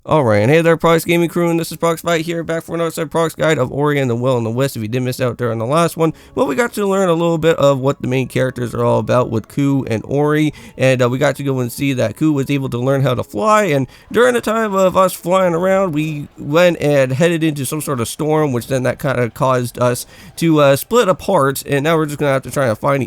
Alright, and hey there, Prox Gaming Crew, and this is Proxify here, back for another Prox Guide of Ori and the Will and the Wisps. If you did miss out during the last one, well, we got to learn a little bit of what the main characters are all about with Ku and Ori, and we got to go and see that Ku was able to learn how to fly, and during the time of us flying around, we went and headed into some sort of storm, which then that kind of caused us to split apart, and now we're just going to have to try and find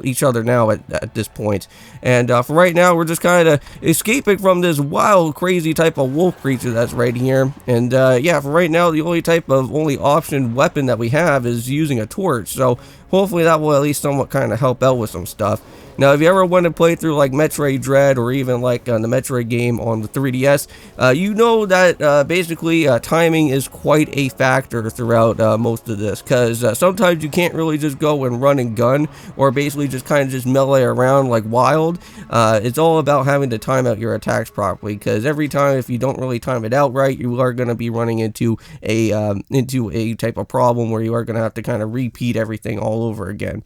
each other now at this point. And for right now, we're just kind of escaping from this wild, crazy type of wolf creature that's right here. And yeah, for right now, the only option weapon that we have is using a torch. So hopefully that will at least somewhat kind of help out with some stuff. Now, if you ever want to play through like Metroid Dread or even like the Metroid game on the 3DS, you know that basically timing is quite a factor throughout most of this, because sometimes you can't really just go and run and gun or basically just kind of just melee around like wild. It's all about having to time out your attacks properly, because every time if you don't really time it out right, you are going to be running into a type of problem where you are going to have to kind of repeat everything all over again.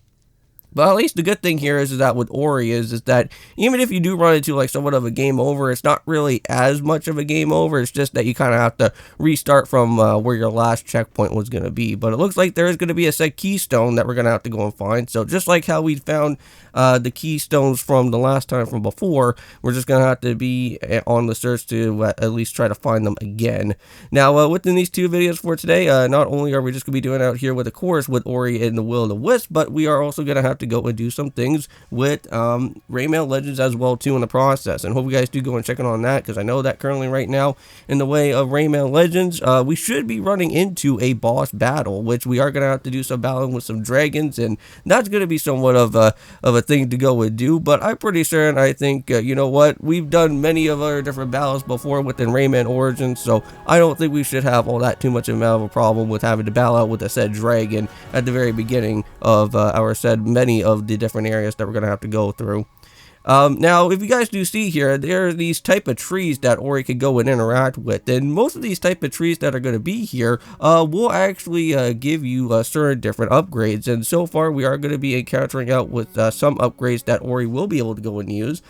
But at least the good thing here is that with Ori is that even if you do run into like somewhat of a game over, it's not really as much of a game over. It's just that you kind of have to restart from where your last checkpoint was going to be. But it looks like there is going to be a set keystone that we're going to have to go and find. So just like how we found the keystones from the last time from before, we're just going to have to be on the search to at least try to find them again. Now, within these two videos for today, not only are we just going to be doing out here with, of course, with Ori and the Will and the Wisp, but we are also going to have to go and do some things with Rayman Legends as well too in the process, and hope you guys do go and check in on that, because I know that currently right now in the way of Rayman Legends, we should be running into a boss battle, which we are going to have to do some battling with some dragons, and that's going to be somewhat of a thing to go and do. But I'm pretty sure, and I think you know what, we've done many of our different battles before within Rayman Origins, so I don't think we should have all that too much of a problem with having to battle out with a said dragon at the very beginning of our said many of the different areas that we're going to have to go through. Now, if you guys do see here, there are these type of trees that Ori could go and interact with, and most of these type of trees that are going to be here will actually give you certain different upgrades, and so far we are going to be encountering out with some upgrades that Ori will be able to go and use,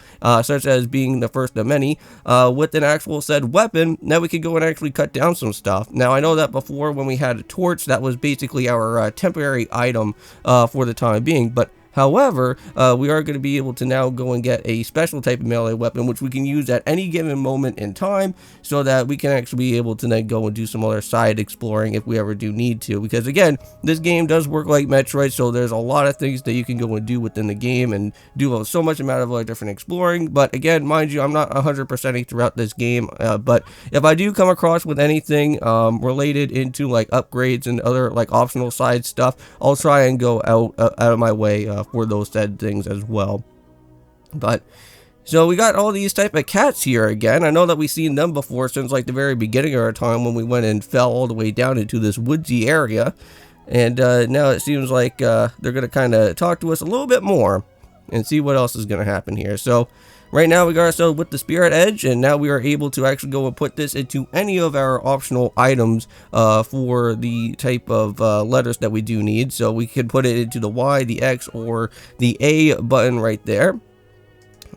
such as being the first of many, with an actual said weapon. Now we can go and actually cut down some stuff. Now, I know that before when we had a torch, that was basically our temporary item for the time being, but however, we are going to be able to now go and get a special type of melee weapon, which we can use at any given moment in time, so that we can actually be able to then go and do some other side exploring if we ever do need to. Because again, this game does work like Metroid, so there's a lot of things that you can go and do within the game and do so much amount of like different exploring. But again, mind you, I'm not 100%ing throughout this game, but if I do come across with anything related into like upgrades and other like optional side stuff, I'll try and go out of my way for those said things as well. But so we got all these type of cats here again. I know that we've seen them before since like the very beginning of our time when we went and fell all the way down into this woodsy area, and now it seems like they're gonna kind of talk to us a little bit more and see what else is gonna happen here. So right now we got ourselves with the Spirit Edge, and now we are able to actually go and put this into any of our optional items for the type of letters that we do need. So we could put it into the Y, the X, or the A button right there.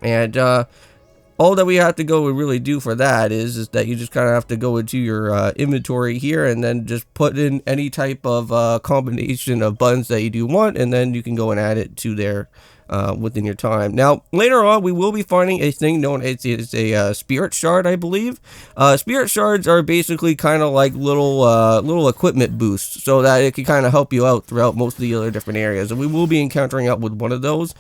And all that we have to go and really do for that is that you just kind of have to go into your inventory here and then just put in any type of combination of buttons that you do want, and then you can go and add it to there within your time. Now, later on, we will be finding a thing known as a spirit shard, I believe. Spirit shards are basically kind of like little equipment boosts, so that it can kind of help you out throughout most of the other different areas. And we will be encountering out with one of those,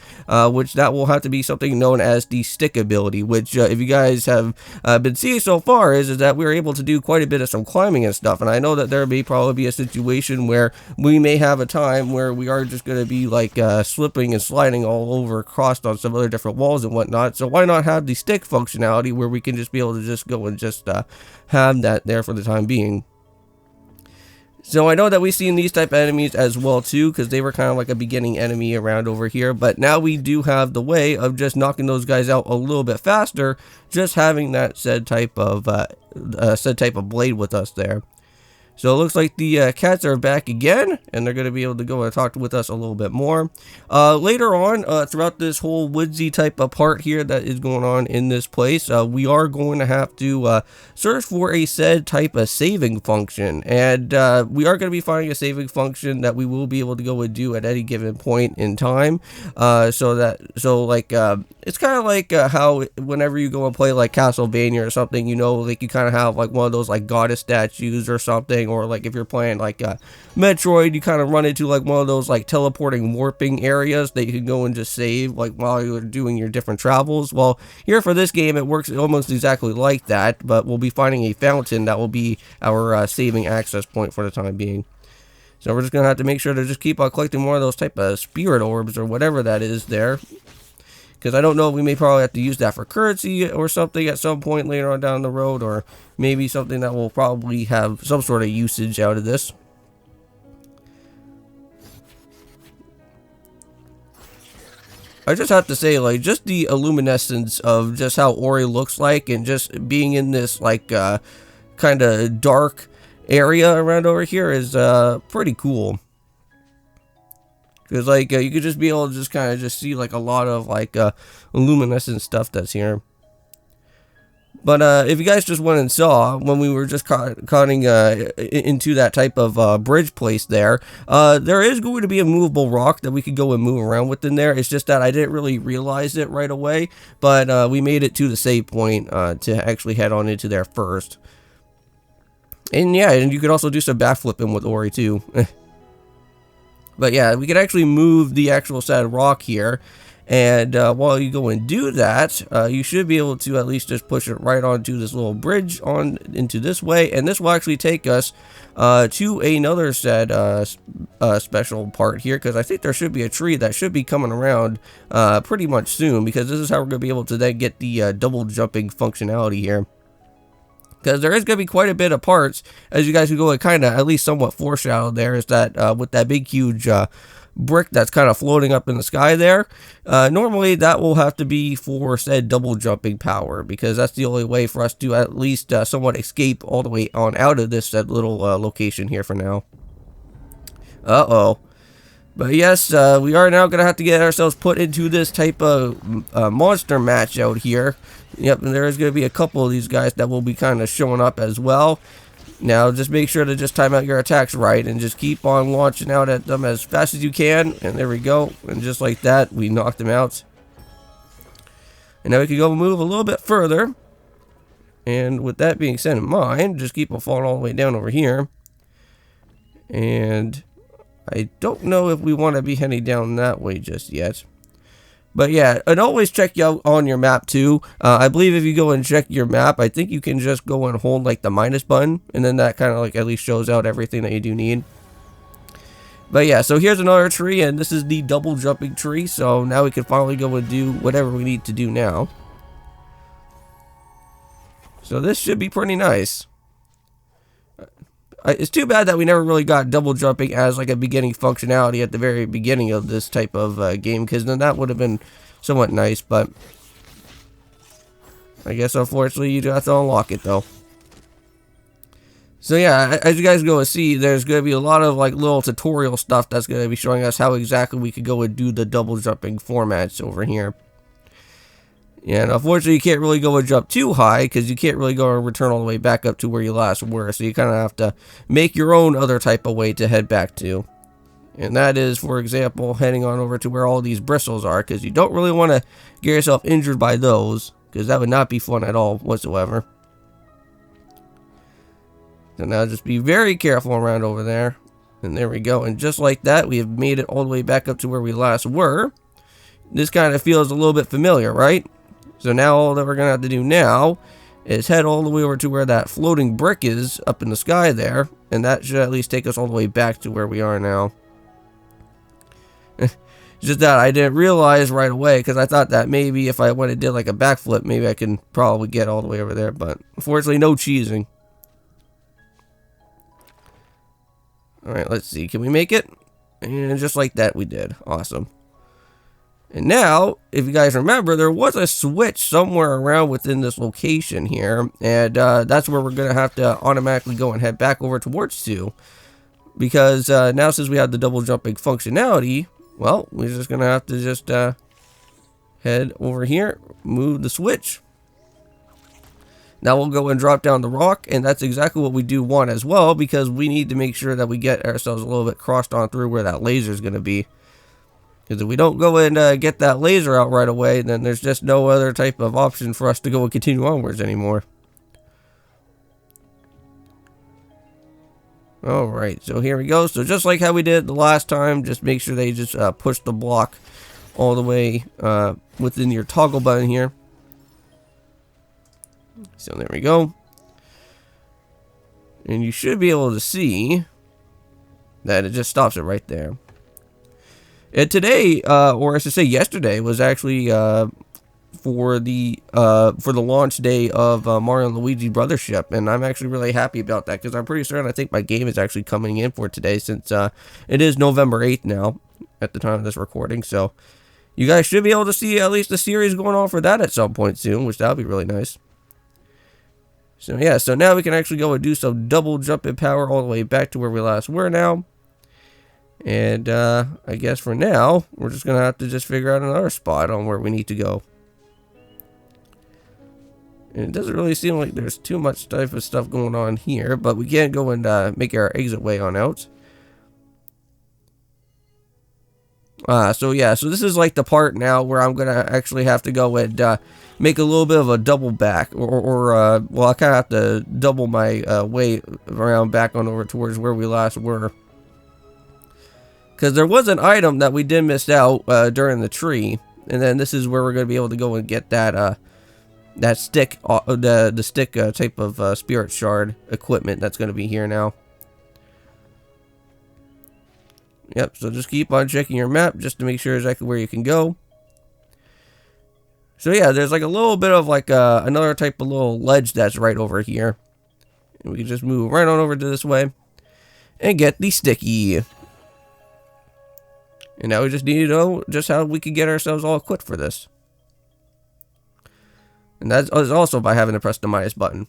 which that will have to be something known as the stick ability, which if you guys have been seeing so far is that we're able to do quite a bit of some climbing and stuff. And I know that there may probably be a situation where we may have a time where we are just going to be like slipping and sliding all over crossed on some other different walls and whatnot. So why not have the stick functionality where we can just be able to just go and just have that there for the time being. So I know that we've seen these type of enemies as well too, because they were kind of like a beginning enemy around over here, but now we do have the way of just knocking those guys out a little bit faster, just having that said type of blade with us there. So it looks like the cats are back again, and they're going to be able to go and talk with us a little bit more. Later on, throughout this whole woodsy type of part here that is going on in this place, we are going to have to search for a said type of saving function. And we are going to be finding a saving function that we will be able to go and do at any given point in time. It's kind of like how whenever you go and play like Castlevania or something, you know, like you kind of have like one of those like goddess statues or something, or like if you're playing like Metroid, you kind of run into like one of those like teleporting warping areas that you can go and just save like while you're doing your different travels. Well, here for this game, it works almost exactly like that, but we'll be finding a fountain that will be our saving access point for the time being. So we're just gonna have to make sure to just keep on collecting more of those type of spirit orbs or whatever that is there. Because I don't know, we may probably have to use that for currency or something at some point later on down the road, or maybe something that will probably have some sort of usage out of this. I just have to say, like, just the illuminescence of just how Ori looks like, and just being in this, like, kind of dark area around over here is pretty cool. Because, like, you could just be able to just kind of just see, like, a lot of, like, luminescent stuff that's here. But, if you guys just went and saw, when we were just cutting into that type of bridge place there, there is going to be a movable rock that we could go and move around with in there. It's just that I didn't really realize it right away, but we made it to the save point to actually head on into there first. And, yeah, and you could also do some backflipping with Ori, too. But yeah, we could actually move the actual said rock here, and while you go and do that, you should be able to at least just push it right onto this little bridge on into this way, and this will actually take us to another said special part here, because I think there should be a tree that should be coming around pretty much soon, because this is how we're going to be able to then get the double jumping functionality here. Because there is going to be quite a bit of parts, as you guys can go and kind of at least somewhat foreshadow there, is that with that big huge brick that's kind of floating up in the sky there, normally that will have to be for said double jumping power, because that's the only way for us to at least somewhat escape all the way on out of this said little location here for now. Uh-oh. But yes, we are now going to have to get ourselves put into this type of monster match out here. Yep, and there is going to be a couple of these guys that will be kind of showing up as well. Now, just make sure to just time out your attacks right, and just keep on launching out at them as fast as you can. And there we go. And just like that, we knocked them out. And now we can go move a little bit further. And with that being said in mind, just keep on falling all the way down over here. And I don't know if we want to be heading down that way just yet. But yeah, and always check out on your map too. I believe if you go and check your map, I think you can just go and hold like the minus button, and then that kind of like at least shows out everything that you do need. But yeah, so here's another tree, and this is the double jumping tree. So now we can finally go and do whatever we need to do now. So this should be pretty nice. It's too bad that we never really got double jumping as like a beginning functionality at the very beginning of this type of game, because then that would have been somewhat nice, but I guess unfortunately you do have to unlock it though. So yeah, as you guys go and see, there's going to be a lot of like little tutorial stuff that's going to be showing us how exactly we could go and do the double jumping formats over here. Yeah, and unfortunately you can't really go and jump too high, because you can't really go and return all the way back up to where you last were. So you kind of have to make your own other type of way to head back to. And that is, for example, heading on over to where all these bristles are, because you don't really want to get yourself injured by those, because that would not be fun at all whatsoever. So now just be very careful around over there. And there we go. And just like that, we have made it all the way back up to where we last were. This kind of feels a little bit familiar, right? So now all that we're going to have to do now is head all the way over to where that floating brick is up in the sky there. And that should at least take us all the way back to where we are now. Just that I didn't realize right away, because I thought that maybe if I went and did like a backflip, maybe I can probably get all the way over there. But unfortunately, no cheesing. Alright, let's see. Can we make it? And just like that, we did. Awesome. And now, if you guys remember, there was a switch somewhere around within this location here, and that's where we're going to have to automatically go and head back over towards to. Because now since we have the double jumping functionality, well, we're just going to have to just head over here, move the switch. Now we'll go and drop down the rock, and that's exactly what we do want as well, because we need to make sure that we get ourselves a little bit crossed on through where that laser is going to be. Because if we don't go and get that laser out right away, then there's just no other type of option for us to go and continue onwards anymore. Alright, so here we go. So just like how we did the last time, just make sure they just push the block all the way within your toggle button here. So there we go. And you should be able to see that it just stops it right there. And today, or I should say yesterday, was actually for the launch day of Mario and Luigi Brothership, and I'm actually really happy about that because I'm pretty certain I think my game is actually coming in for today, since it is November 8th now at the time of this recording. So you guys should be able to see at least the series going on for that at some point soon, which that'll be really nice. So yeah, so now we can actually go and do some double jumping power all the way back to where we last were now. And I guess for now, we're just going to have to just figure out another spot on where we need to go. And it doesn't really seem like there's too much type of stuff going on here, but we can go and make our exit way on out. So yeah, so this is like the part now where I'm going to actually have to go and make a little bit of a double back. Well, I kind of have to double my way around back on over towards where we last were. Because there was an item that we did miss out during the tree, and then this is where we're going to be able to go and get that that stick, the stick type of spirit shard equipment that's going to be here now. Yep, so just keep on checking your map just to make sure exactly where you can go. So yeah, there's like a little bit of like another type of little ledge that's right over here. And we can just move right on over to this way and get the sticky. And now we just need to know just how we can get ourselves all equipped for this. And that is also by having to press the minus button.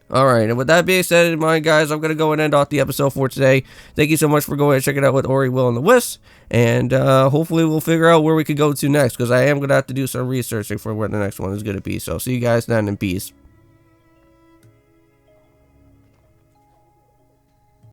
Alright, and with that being said in mind, guys, I'm going to go and end off the episode for today. Thank you so much for going and checking out with Ori, Will, and the Wisps. And hopefully we'll figure out where we could go to next, because I am going to have to do some researching for where the next one is going to be. So see you guys then, and peace.